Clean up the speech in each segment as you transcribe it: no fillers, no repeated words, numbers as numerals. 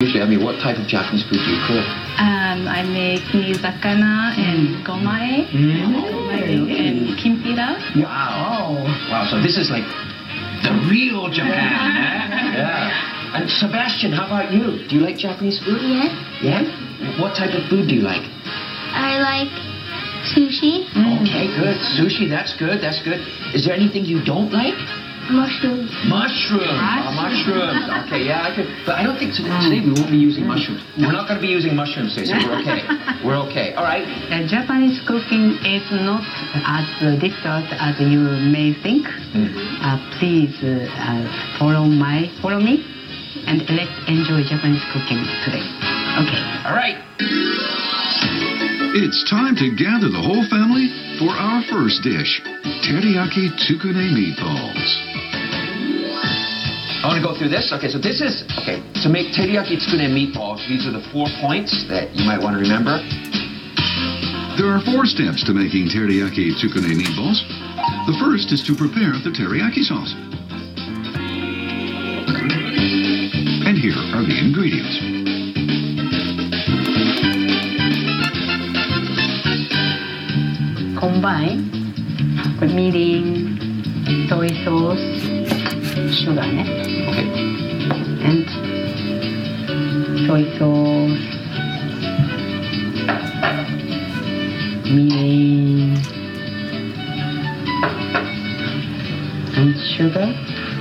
Usually, I mean, what type of Japanese food do you cook? I make nizakana and gomae, and kimpira. Wow. Wow, so this is like the real Japan, eh? Yeah. And Sebastian, how about you? Do you like Japanese food? Yes. Yeah? What type of food do you like? I like sushi. Okay, good. Sushi, that's good, that's good. Is there anything you don't like? Mushrooms. Mushrooms. Okay, yeah, I could. But I don't think today we won't be using mushrooms. We're not going to be using mushrooms today, so we're okay. We're okay. All right. Japanese cooking is not as difficult as you may think. Please follow me, and let's enjoy Japanese cooking today. Okay. All right. It's time to gather the whole family for our first dish, teriyaki tsukune meatballs. I want to go through this. Okay, so this is, okay, to make teriyaki tsukune meatballs, these are the 4 points that you might want to remember. There are 4 steps to making teriyaki tsukune meatballs. The first is to prepare the teriyaki sauce. And here are the ingredients. Combine mirin, soy sauce, sugar, Okay. and soy sauce, mirin, and sugar.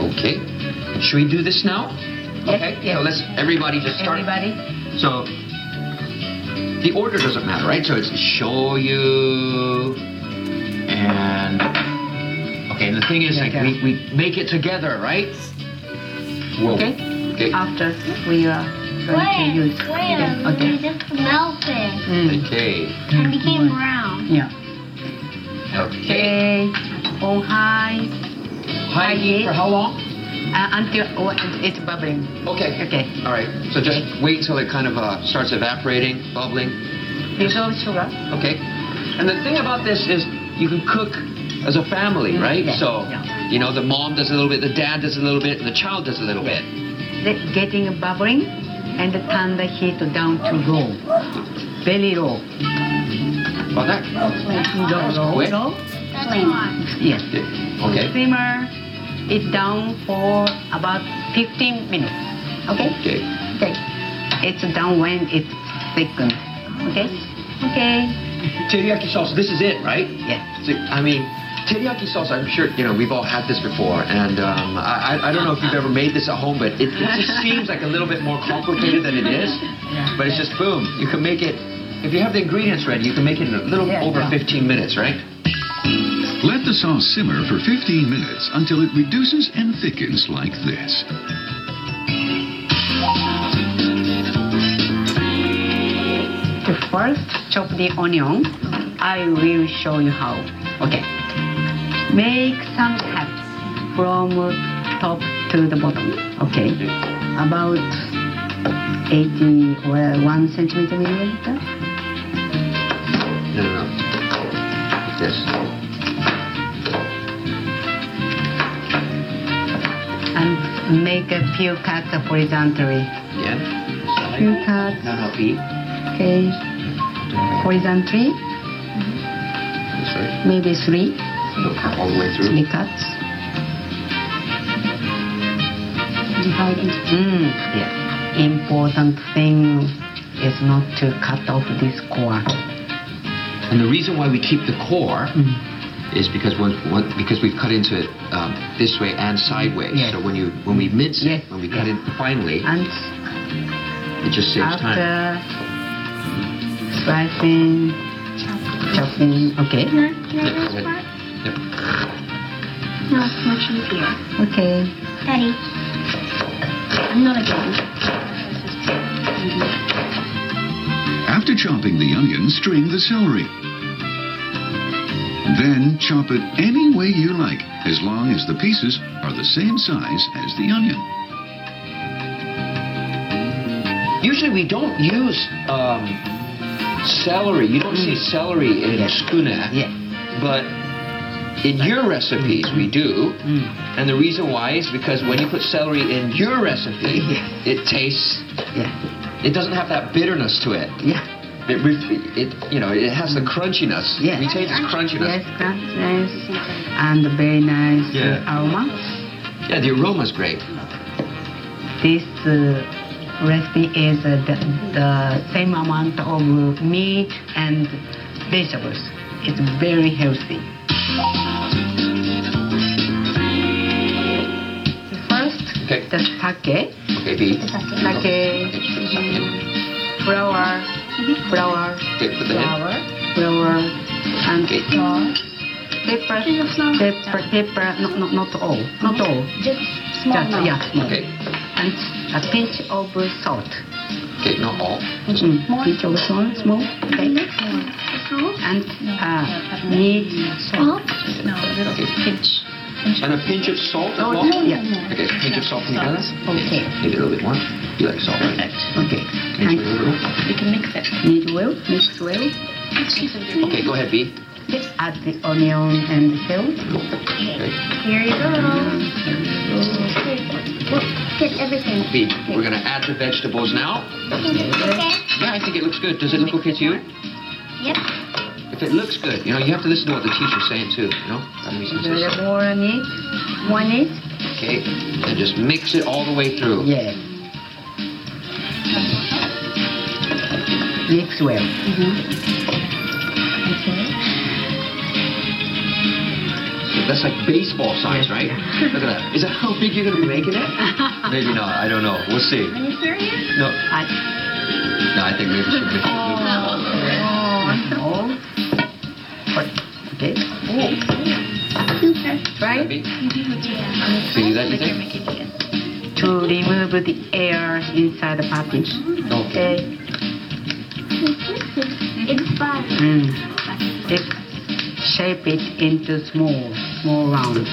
Okay. Should we do this now? Okay. Yes. So let's everybody just start. Everybody. So the order doesn't matter, right? So it's shoyu and okay. The thing is, like we make it together, right? Whoa. Okay. Okay. After we are going to use. Okay. It just melted Okay. and became brown. Yeah. Okay. Okay. On high. High heat for how long? Until it's bubbling. Okay. Okay. All right. So just wait until it kind of starts evaporating, bubbling. Without sugar. Okay. And the thing about this is you can cook as a family, right? Yeah. So, Yeah. you know, the mom does a little bit, the dad does a little bit, and the child does a little bit. Getting bubbling and turn the heat down to low. Very low. Well, that was quick. Low. Flame. Yes. Okay. Simmer it down for about 15 minutes. Okay? Okay. Okay. It's done when it's thickened. Okay? Okay. Teriyaki sauce, this is it, right? Yes. So, I mean, teriyaki sauce, I'm sure, you know, we've all had this before. And I don't know if you've ever made this at home, but it just seems like a little bit more complicated than it is. Yeah. But it's just boom. You can make it, if you have the ingredients ready, you can make it in a little over 15 minutes, right? Let the sauce simmer for 15 minutes until it reduces and thickens like this. To first chop the onion. I will show you how. Okay. Make some cut from top to the bottom. Okay. About 80 or 1 centimeter millimeter. No. This. And make a few cuts horizontally. Yeah. Few cuts. No, feet. Okay. Horizontally. That's right. Maybe 3. All the way through. 3 cuts. Divide into. Yes. Important thing is not to cut off this core. And the reason why we keep the core is because because we've cut into it this way and sideways. Yes. So when we mince it, Yes. when we cut it finely, And it just saves time. after slicing, chopping, okay. Can I do this part? Yep. No, it's much easier. Okay. Daddy. I'm not again. After chopping the onion, string the celery. Then chop it any way you like, as long as the pieces are the same size as the onion. Usually we don't use celery. You don't see celery in tsukune. Yes. But In your recipes, we do. And the reason why is because when you put celery in your recipe, it tastes... Yeah. It doesn't have that bitterness to it. Yeah. It has the crunchiness. Yeah. Retains its crunchiness. Yes, crunchiness. And very nice aroma. Yeah, the aroma's great. This recipe is the same amount of meat and vegetables. It's very healthy. First, the sake. Okay, B. Sake, flour, Okay, put that in. flour, and Okay. pepper, not all. Just small amount. Yeah, small. Okay. And a pinch of salt. Okay, not all. Pinch of small. Okay. And need salt. No, a little pinch. And a pinch of salt as well? Yeah. Okay, a pinch of salt from the balance? Okay. Maybe a little bit more. You like salt, right? Okay. Mix it a little bit. You can mix it. Mix well. Okay, go ahead, B. Add the onion and the shell. Okay. Here you go. Get everything. B, we're going to add the vegetables now. Okay. Yeah, I think it looks good. Does it look okay to you? Yep. If it looks good, you have to listen to what the teacher's saying too, Gotta be consistent. More neat. Okay, and just mix it all the way through. Yeah. Mix well. That's like baseball size, right? Look at that. Is that how big you're going to be making it? Maybe not. I don't know. We'll see. Are you serious? No, I think maybe she could. Okay. Super. Right? Maybe. See that, you think? To remove the air inside the package. Okay. It's fun. Shape it into small rounds.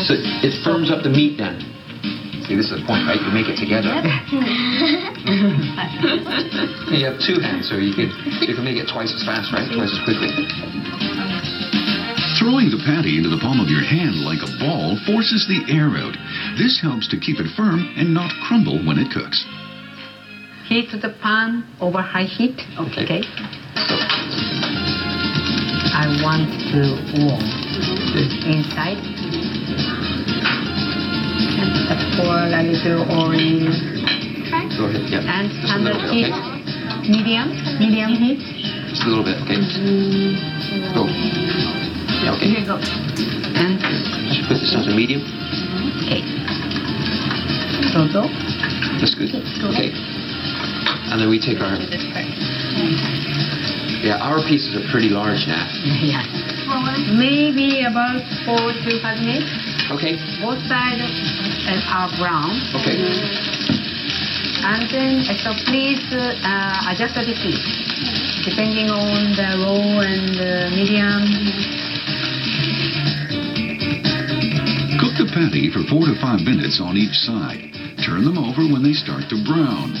So it firms up the meat then. See, this is the point, right? You make it together. You have two hands, so you can make it twice as fast, right? Twice as quickly. Throwing the patty into the palm of your hand like a ball forces the air out. This helps to keep it firm and not crumble when it cooks. Heat the pan over high heat. Okay. I want to warm inside. And pour a little oil. Go ahead, yeah. And Just a little bit, heat. okay? Medium heat. Just a little bit, okay? Go. Yeah, okay. Here you go. And Should put this on a medium. okay. So. That's good. Okay. And then we take our... This part. Yeah, our pieces are pretty large now. Yeah. Maybe about 4 to 5 minutes. Okay. Both sides are brown. Okay. And then, so please adjust the heat depending on the raw and medium. Cook the patty for 4 to 5 minutes on each side. Turn them over when they start to brown.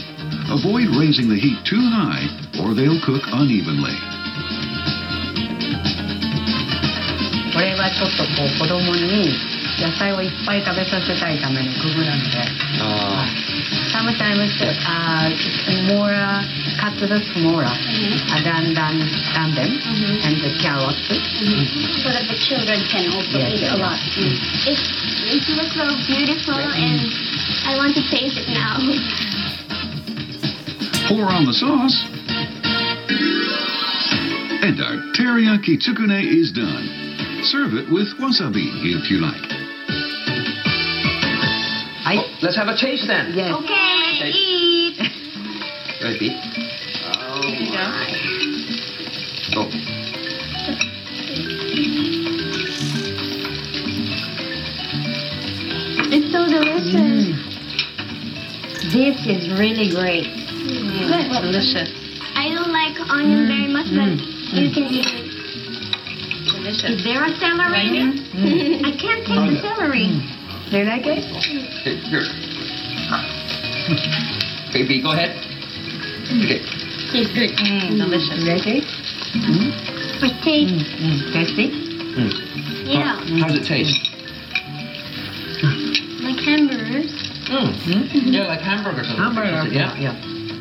Avoid raising the heat too high or they'll cook unevenly. これはちょっと子供に野菜をいっぱい食べさせたいための工夫なので。Sometimes more cut the smaller than them and the carrots. So that the children can also eat a lot. It looks so beautiful and I want to taste it now. Pour on the sauce. And our teriyaki tsukune is done. Serve it with wasabi if you like. Let's have a taste then. Yes. Okay, let's eat. Go ahead, Pete. Go. It's so delicious. This is really great. Delicious. I don't like onion very much, but you can eat it. Delicious. Is there a celery in it? I can't taste the celery. Do you like it? Okay, here. Okay, B, go ahead. Okay. Tastes good. Delicious. You like it? It tastes Tasty? Yeah, How's it taste? like hamburgers. Yeah, like hamburgers. Hamburger. Yeah.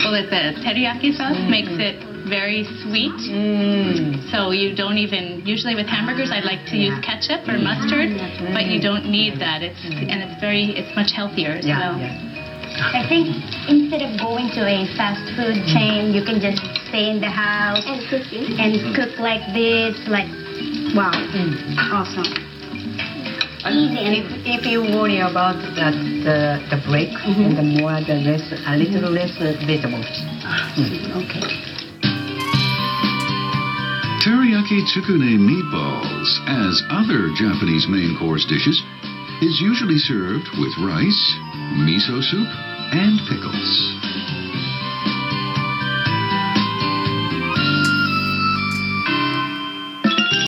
Well, the teriyaki sauce makes it very sweet. So you don't even, usually with hamburgers I like to use ketchup or mustard, but you don't need that. It's much healthier as well. I think instead of going to a fast food chain, you can just stay in the house and cook like this. Like, wow, awesome. Easy. And If you worry about that the break, and the more the less, a little less vegetables. Okay. Teriyaki tsukune meatballs, as other Japanese main course dishes, is usually served with rice, miso soup, and pickles.